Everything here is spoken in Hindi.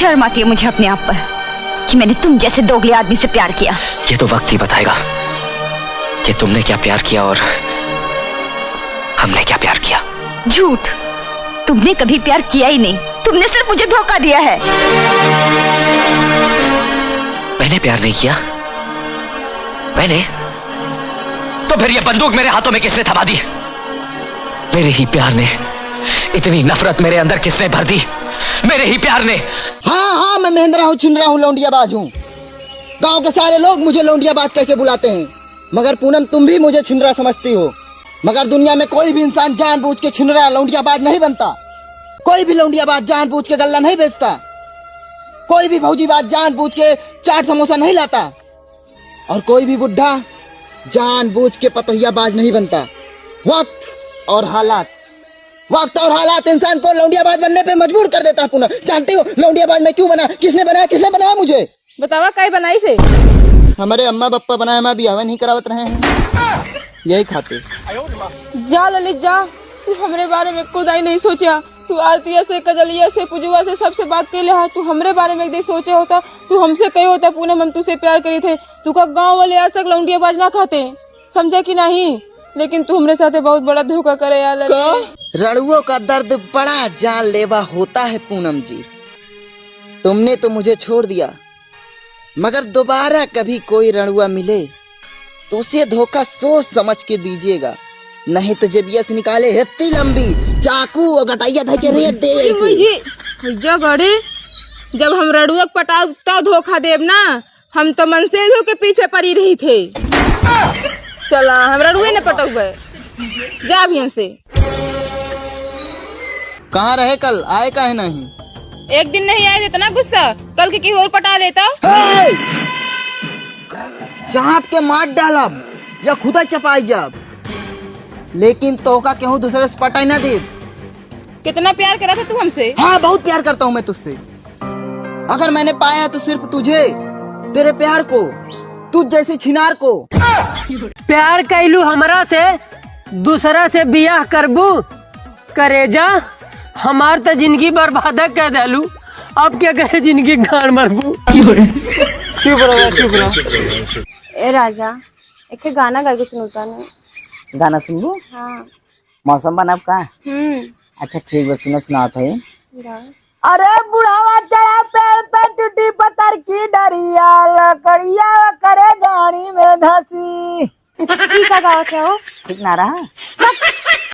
शर्म आती है मुझे अपने आप पर कि मैंने तुम जैसे दोगले आदमी से प्यार किया। ये तो वक्त ही बताएगा कि तुमने क्या प्यार किया और हमने क्या प्यार किया। झूठ, तुमने कभी प्यार किया ही नहीं, तुमने सिर्फ मुझे धोखा दिया है। मैंने प्यार नहीं किया? मैंने? तो फिर ये बंदूक मेरे हाथों में किसने थमा दी? मेरे ही प्यार ने। इतनी नफरत मेरे अंदर किसने भर दी? मेरे ही प्यार ने। हाँ, मैं महेंद्रा हूँ, छिनरा हूँ, लौंडियाबाज हूँ। गांव के सारे लोग मुझे लौंडियाबाज कह के बुलाते हैं, मगर पूनम तुम भी मुझे छिनरा समझती हो। मगर दुनिया में कोई भी इंसान जानबूझ के छिनरा लौंडियाबाज नहीं बनता। कोई भी लौंडियाबाज जानबूझ के गल्ला नहीं बेचता। कोई भी भौजीबाज जानबूझ के चाट समोसा नहीं लाता। और कोई भी बुढ़ा जानबूझ के पतोहियाबाज नहीं बनता। वक्त और हालात इंसान को लौंडियाबाज बनने पे मजबूर कर देता है। पूनम, जानती हो लौंडियाबाज मैं क्यों बना? किसने बनाया मुझे? बतावा काय बनाई से? हमारे अम्मा बप्पा बनाए, मैं भी नहीं करावत रहे हैं, यही खाते। जा ललित जा, तू हमरे बारे में खुद ही नहीं सोचा। तू आरतिया से, कजलिया से, पुजुआ से सबसे बात के लिया। तू हमरे बारे में एक सोचे होता, तू हमसे कहे होता पूनम हम तुझसे प्यार करी थे। तू का गाँव वाले आज तक लौंडियाबाज ना खाते, समझा कि नहीं? लेकिन तू हमरे साथ बहुत बड़ा धोखा करे यार। रणुओं का दर्द बड़ा जानलेवा होता है पूनम जी। तुमने तो मुझे छोड़ दिया, मगर दोबारा कभी कोई रणुआ मिले तो उसे धोखा सोच समझ के दीजिएगा, नहीं तो जेबिया से निकाले इतनी लंबी चाकू और गटाइया धके रेत दे। गड़े जब हम रणुआ पटाता धोखा देव ना, हम तो मनसेधो के पीछे पड़ी रही थे। चला हम रणुए न पटक गए, जा अभी से। कहाँ रहे कल, आए काहे नहीं? एक दिन नहीं आए इतना गुस्सा, कल के और पटा लेता। चाप के मार डालब या खुदा चपाई जब, लेकिन तो का केहू दूसरे से पटाई ना दे। कितना प्यार करा था तू हमसे? हाँ, बहुत प्यार करता हूँ मैं तुझसे। अगर मैंने पाया तो सिर्फ तुझे, तेरे प्यार को, तुझ जैसी छिनार को। प्यार कैलू हमरा से, दूसरा से बियाह करबू? करेजा हमार तो जिंदगी बर्बाद कर देलू, अब क्या करे जिंदगी गाड़ मरबू। चुप रहो। ए राजा, एक गाना गा के सुनता नहीं। गाना सुनबू? हाँ। मौसम बनब का? अच्छा ठीक है, सुना था। अरे बुढ़ावा चढ़ा पेड़ पे, टूटी पत्थर की डरिया, लकड़िया करे गाड़ी में धसी। ठीक है, गाँव से हो? ठीक ना रहा?